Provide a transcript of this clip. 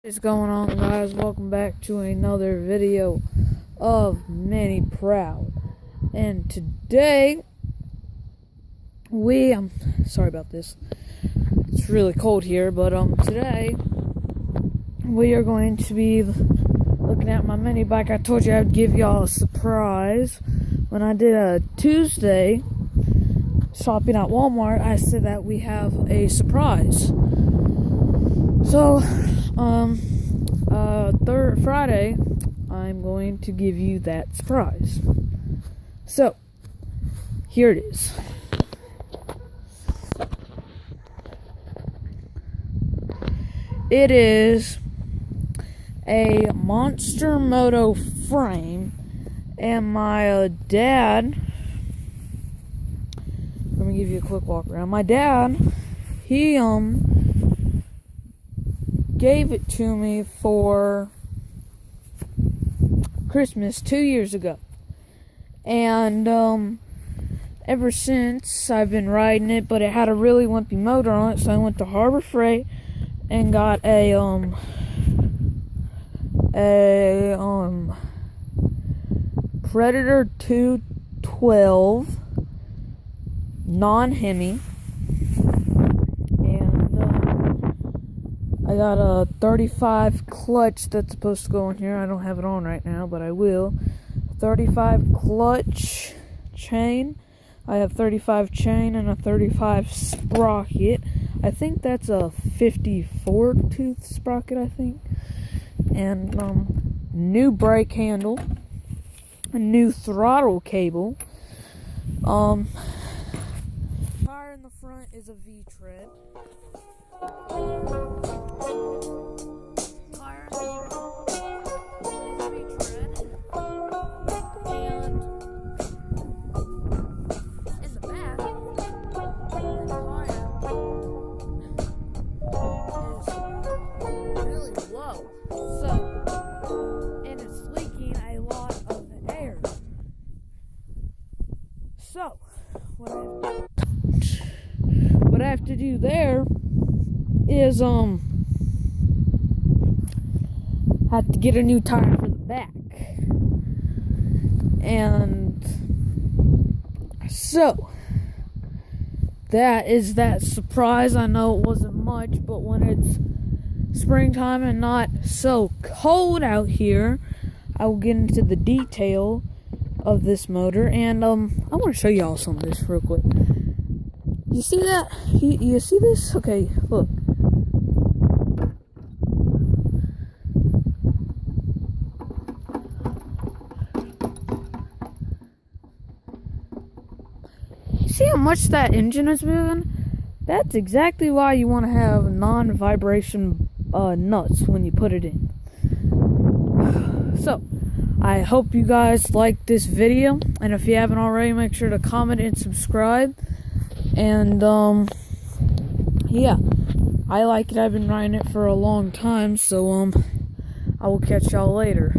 What's going on, guys? Welcome back to another video of Manny Proud. And today I'm sorry about this. It's really cold here, but today we are going to be looking at my mini bike. I told you I'd give y'all a surprise. When I did a Tuesday shopping at Walmart, I said that we have a surprise. So, Friday, I'm going to give you that surprise. So, here it is. It is a Monster Moto frame, and my dad, let me give you a quick walk around. My dad, he gave it to me for Christmas 2 years ago, and ever since I've been riding it, but it had a really wimpy motor on it, so I went to Harbor Freight and got a Predator 212 non-Hemi. I got a 35 clutch that's supposed to go in here. I don't have it on right now, but I will. 35 clutch chain. I have 35 chain and a 35 sprocket. I think that's a 54 tooth sprocket, I think. And new brake handle. A new throttle cable. Tire in the front is a V-tread. So, what I have to do there is, have to get a new tire for the back. And so, that is that surprise. I know it wasn't much, but when it's springtime and not so cold out here, I will get into the detail of this motor, and I want to show y'all some of this real quick. You see that? You see this? Okay, look. You see how much that engine is moving? That's exactly why you want to have non-vibration nuts when you put it in. So, I hope you guys liked this video, and if you haven't already, make sure to comment and subscribe. And yeah, I like it. I've been riding it for a long time, so I will catch y'all later.